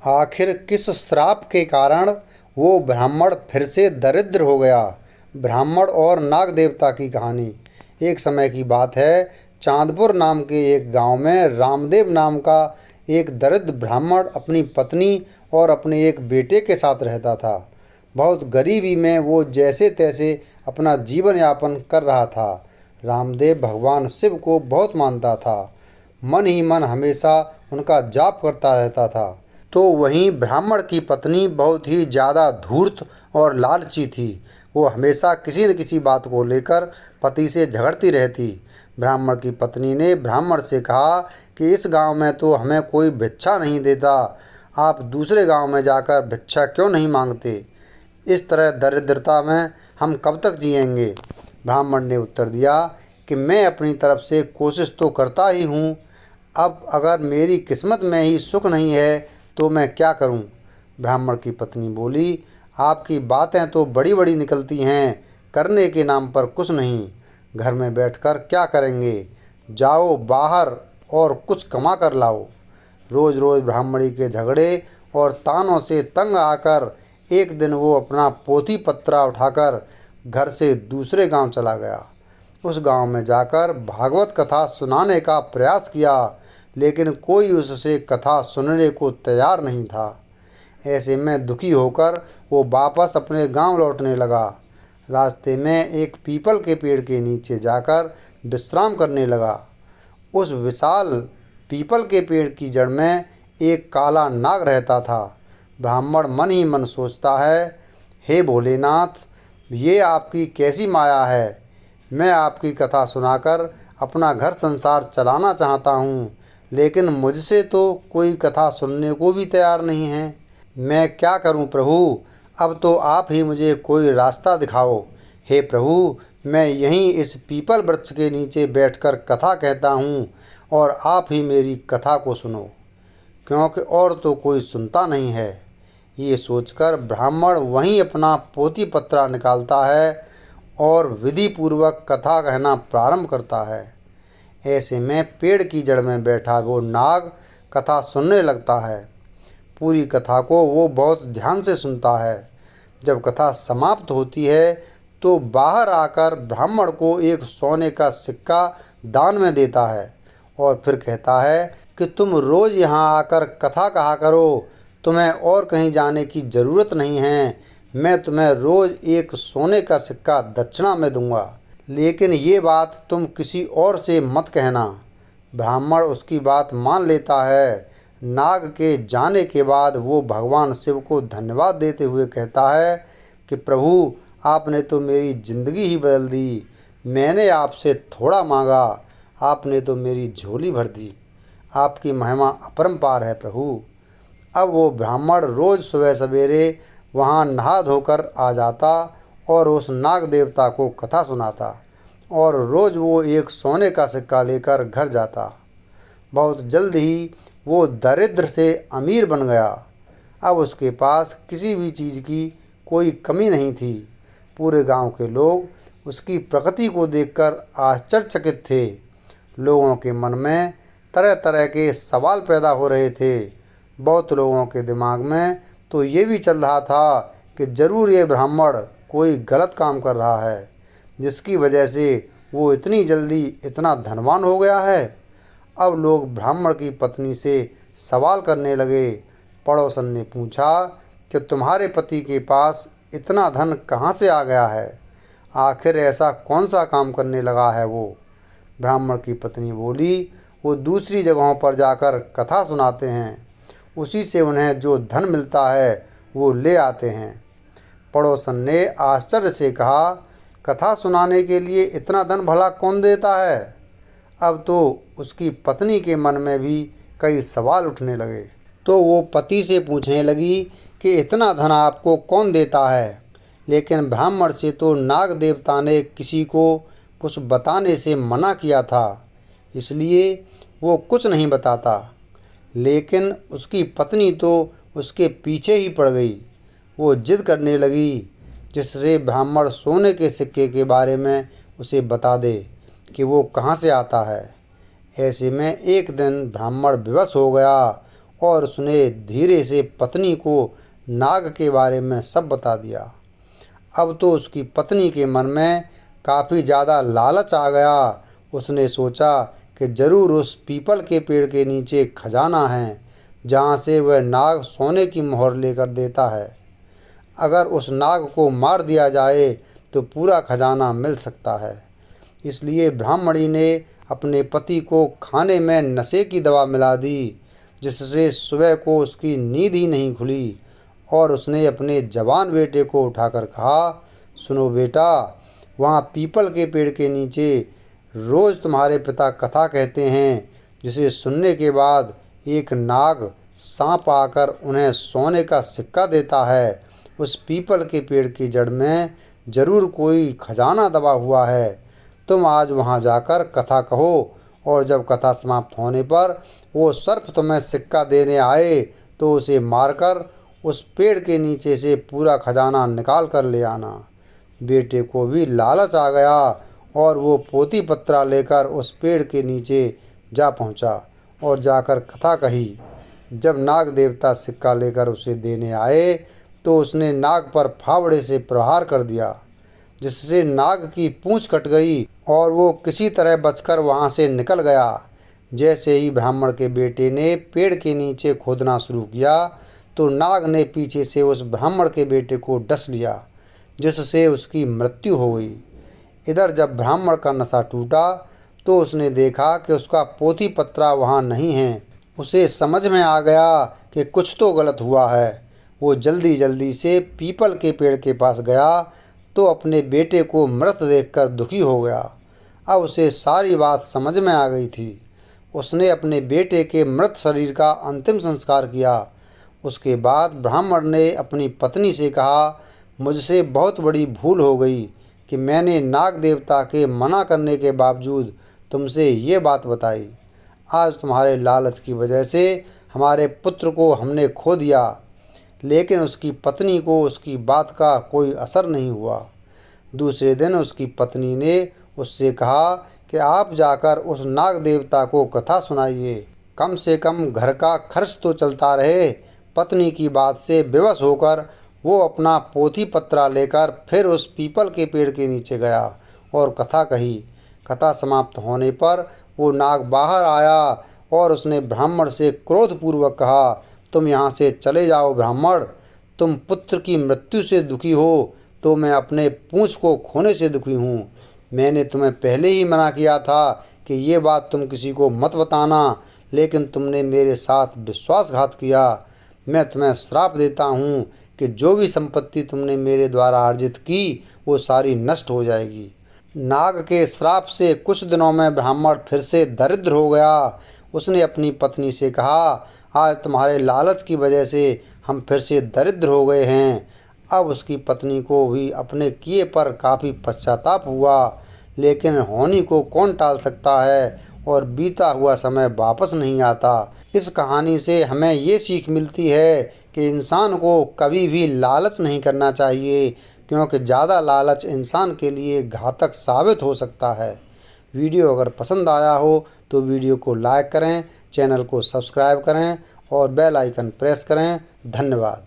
आखिर किस श्राप के कारण वो ब्राह्मण फिर से दरिद्र हो गया। ब्राह्मण और नाग देवता की कहानी। एक समय की बात है, चांदपुर नाम के एक गांव में रामदेव नाम का एक दरिद्र ब्राह्मण अपनी पत्नी और अपने एक बेटे के साथ रहता था। बहुत गरीबी में वो जैसे तैसे अपना जीवन यापन कर रहा था। रामदेव भगवान शिव को बहुत मानता था, मन ही मन हमेशा उनका जाप करता रहता था। तो वहीं ब्राह्मण की पत्नी बहुत ही ज़्यादा धूर्त और लालची थी। वो हमेशा किसी न किसी बात को लेकर पति से झगड़ती रहती। ब्राह्मण की पत्नी ने ब्राह्मण से कहा कि इस गांव में तो हमें कोई भिक्षा नहीं देता, आप दूसरे गांव में जाकर भिक्षा क्यों नहीं मांगते। इस तरह दरिद्रता में हम कब तक जिएंगे। ब्राह्मण ने उत्तर दिया कि मैं अपनी तरफ से कोशिश तो करता ही हूँ, अब अगर मेरी किस्मत में ही सुख नहीं है तो मैं क्या करूं। ब्राह्मण की पत्नी बोली, आपकी बातें तो बड़ी बड़ी निकलती हैं, करने के नाम पर कुछ नहीं। घर में बैठकर क्या करेंगे, जाओ बाहर और कुछ कमा कर लाओ। रोज़ रोज़ ब्राह्मणी के झगड़े और तानों से तंग आकर एक दिन वो अपना पोथी पत्रा उठाकर घर से दूसरे गांव चला गया। उस गांव में जाकर भागवत कथा सुनाने का प्रयास किया, लेकिन कोई उससे कथा सुनने को तैयार नहीं था। ऐसे में दुखी होकर वो वापस अपने गांव लौटने लगा। रास्ते में एक पीपल के पेड़ के नीचे जाकर विश्राम करने लगा। उस विशाल पीपल के पेड़ की जड़ में एक काला नाग रहता था। ब्राह्मण मन ही मन सोचता है, हे भोलेनाथ, ये आपकी कैसी माया है। मैं आपकी कथा सुनाकर अपना घर संसार चलाना चाहता हूँ, लेकिन मुझसे तो कोई कथा सुनने को भी तैयार नहीं है। मैं क्या करूं प्रभु, अब तो आप ही मुझे कोई रास्ता दिखाओ। हे प्रभु, मैं यहीं इस पीपल वृक्ष के नीचे बैठकर कथा कहता हूं और आप ही मेरी कथा को सुनो, क्योंकि और तो कोई सुनता नहीं है। ये सोचकर ब्राह्मण वहीं अपना पोथी पत्रा निकालता है और विधि पूर्वक कथा कहना प्रारंभ करता है। ऐसे में पेड़ की जड़ में बैठा वो नाग कथा सुनने लगता है। पूरी कथा को वो बहुत ध्यान से सुनता है। जब कथा समाप्त होती है तो बाहर आकर ब्राह्मण को एक सोने का सिक्का दान में देता है और फिर कहता है कि तुम रोज़ यहाँ आकर कथा कहा करो, तुम्हें और कहीं जाने की ज़रूरत नहीं है। मैं तुम्हें रोज़ एक सोने का सिक्का दक्षिणा में दूंगा, लेकिन ये बात तुम किसी और से मत कहना। ब्राह्मण उसकी बात मान लेता है। नाग के जाने के बाद वो भगवान शिव को धन्यवाद देते हुए कहता है कि प्रभु, आपने तो मेरी ज़िंदगी ही बदल दी। मैंने आपसे थोड़ा मांगा, आपने तो मेरी झोली भर दी। आपकी महिमा अपरंपार है प्रभु। अब वो ब्राह्मण रोज़ सुबह सवेरे वहाँ नहा धोकर आ जाता और उस नाग देवता को कथा सुनाता और रोज़ वो एक सोने का सिक्का लेकर घर जाता। बहुत जल्द ही वो दरिद्र से अमीर बन गया। अब उसके पास किसी भी चीज़ की कोई कमी नहीं थी। पूरे गांव के लोग उसकी प्रगति को देखकर आश्चर्यचकित थे। लोगों के मन में तरह तरह के सवाल पैदा हो रहे थे। बहुत लोगों के दिमाग में तो ये भी चल रहा था कि ज़रूर ये ब्राह्मण कोई गलत काम कर रहा है, जिसकी वजह से वो इतनी जल्दी इतना धनवान हो गया है। अब लोग ब्राह्मण की पत्नी से सवाल करने लगे। पड़ोसन ने पूछा कि तुम्हारे पति के पास इतना धन कहाँ से आ गया है, आखिर ऐसा कौन सा काम करने लगा है वो। ब्राह्मण की पत्नी बोली, वो दूसरी जगहों पर जाकर कथा सुनाते हैं, उसी से उन्हें जो धन मिलता है वो ले आते हैं। पड़ोसन ने आश्चर्य से कहा, कथा सुनाने के लिए इतना धन भला कौन देता है। अब तो उसकी पत्नी के मन में भी कई सवाल उठने लगे। तो वो पति से पूछने लगी कि इतना धन आपको कौन देता है। लेकिन ब्राह्मण से तो नाग देवता ने किसी को कुछ बताने से मना किया था, इसलिए वो कुछ नहीं बताता। लेकिन उसकी पत्नी तो उसके पीछे ही पड़ गई। वो जिद करने लगी जिससे ब्राह्मण सोने के सिक्के के बारे में उसे बता दे कि वो कहाँ से आता है। ऐसे में एक दिन ब्राह्मण विवश हो गया और उसने धीरे से पत्नी को नाग के बारे में सब बता दिया। अब तो उसकी पत्नी के मन में काफ़ी ज़्यादा लालच आ गया। उसने सोचा कि ज़रूर उस पीपल के पेड़ के नीचे खजाना है जहाँ से वह नाग सोने की मोहर लेकर देता है। अगर उस नाग को मार दिया जाए तो पूरा खजाना मिल सकता है। इसलिए ब्राह्मणी ने अपने पति को खाने में नशे की दवा मिला दी, जिससे सुबह को उसकी नींद ही नहीं खुली। और उसने अपने जवान बेटे को उठाकर कहा, सुनो बेटा, वहाँ पीपल के पेड़ के नीचे रोज़ तुम्हारे पिता कथा कहते हैं, जिसे सुनने के बाद एक नाग सांप आकर उन्हें सोने का सिक्का देता है। उस पीपल के पेड़ की जड़ में ज़रूर कोई खजाना दबा हुआ है। तुम आज वहाँ जाकर कथा कहो, और जब कथा समाप्त होने पर वो सर्प तुम्हें सिक्का देने आए तो उसे मारकर उस पेड़ के नीचे से पूरा खजाना निकाल कर ले आना। बेटे को भी लालच आ गया और वो पोथी पत्रा लेकर उस पेड़ के नीचे जा पहुंचा और जाकर कथा कही। जब नाग देवता सिक्का लेकर उसे देने आए तो उसने नाग पर फावड़े से प्रहार कर दिया, जिससे नाग की पूंछ कट गई और वो किसी तरह बचकर वहां से निकल गया। जैसे ही ब्राह्मण के बेटे ने पेड़ के नीचे खोदना शुरू किया तो नाग ने पीछे से उस ब्राह्मण के बेटे को डस लिया, जिससे उसकी मृत्यु हो गई। इधर जब ब्राह्मण का नशा टूटा तो उसने देखा कि उसका पोथी पत्रा वहाँ नहीं है। उसे समझ में आ गया कि कुछ तो गलत हुआ है। वो जल्दी जल्दी से पीपल के पेड़ के पास गया तो अपने बेटे को मृत देखकर दुखी हो गया। अब उसे सारी बात समझ में आ गई थी। उसने अपने बेटे के मृत शरीर का अंतिम संस्कार किया। उसके बाद ब्राह्मण ने अपनी पत्नी से कहा, मुझसे बहुत बड़ी भूल हो गई कि मैंने नाग देवता के मना करने के बावजूद तुमसे ये बात बताई। आज तुम्हारे लालच की वजह से हमारे पुत्र को हमने खो दिया। लेकिन उसकी पत्नी को उसकी बात का कोई असर नहीं हुआ। दूसरे दिन उसकी पत्नी ने उससे कहा कि आप जाकर उस नाग देवता को कथा सुनाइए, कम से कम घर का खर्च तो चलता रहे। पत्नी की बात से विवश होकर वो अपना पोथी पत्रा लेकर फिर उस पीपल के पेड़ के नीचे गया और कथा कही। कथा समाप्त होने पर वो नाग बाहर आया और उसने ब्राह्मण से क्रोधपूर्वक कहा, तुम यहाँ से चले जाओ ब्राह्मण। तुम पुत्र की मृत्यु से दुखी हो तो मैं अपने पूंछ को खोने से दुखी हूँ। मैंने तुम्हें पहले ही मना किया था कि ये बात तुम किसी को मत बताना, लेकिन तुमने मेरे साथ विश्वासघात किया। मैं तुम्हें श्राप देता हूँ कि जो भी संपत्ति तुमने मेरे द्वारा अर्जित की वो सारी नष्ट हो जाएगी। नाग के श्राप से कुछ दिनों में ब्राह्मण फिर से दरिद्र हो गया। उसने अपनी पत्नी से कहा, आज तुम्हारे लालच की वजह से हम फिर से दरिद्र हो गए हैं। अब उसकी पत्नी को भी अपने किए पर काफ़ी पश्चाताप हुआ, लेकिन होनी को कौन टाल सकता है और बीता हुआ समय वापस नहीं आता। इस कहानी से हमें ये सीख मिलती है कि इंसान को कभी भी लालच नहीं करना चाहिए, क्योंकि ज़्यादा लालच इंसान के लिए घातक साबित हो सकता है। वीडियो अगर पसंद आया हो तो वीडियो को लाइक करें, चैनल को सब्सक्राइब करें और बेल आइकन प्रेस करें। धन्यवाद।